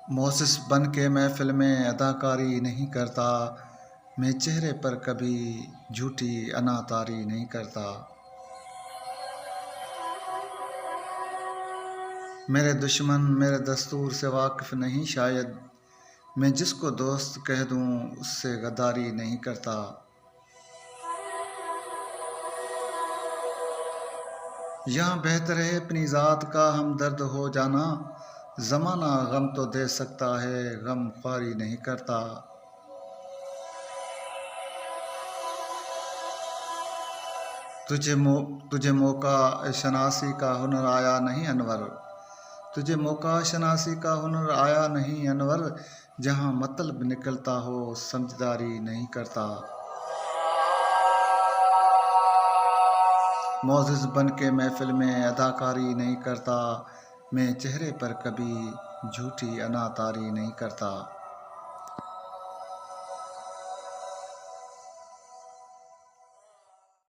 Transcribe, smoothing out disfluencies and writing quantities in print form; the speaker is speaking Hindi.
मोसिस बन के महफिल में अदाकारी नहीं करता, मैं चेहरे पर कभी झूठी अनातारी नहीं करता। मेरे दुश्मन मेरे दस्तूर से वाकिफ़ नहीं शायद, मैं जिसको दोस्त कह दूं उससे गद्दारी नहीं करता। यहाँ बेहतर है अपनी ज़ात का हमदर्द हो जाना, ज़माना गम तो दे सकता है गम ख्वारी नहीं करता। तुझे मौका शनासी का हुनर आया नहीं अनवर, तुझे मौका शनासी का हुनर आया नहीं अनवर, जहाँ मतलब निकलता हो समझदारी नहीं करता। मोअज़्ज़िज़ बन के महफिल में अदाकारी नहीं करता, मैं चेहरे पर कभी झूठी अनातारी नहीं करता।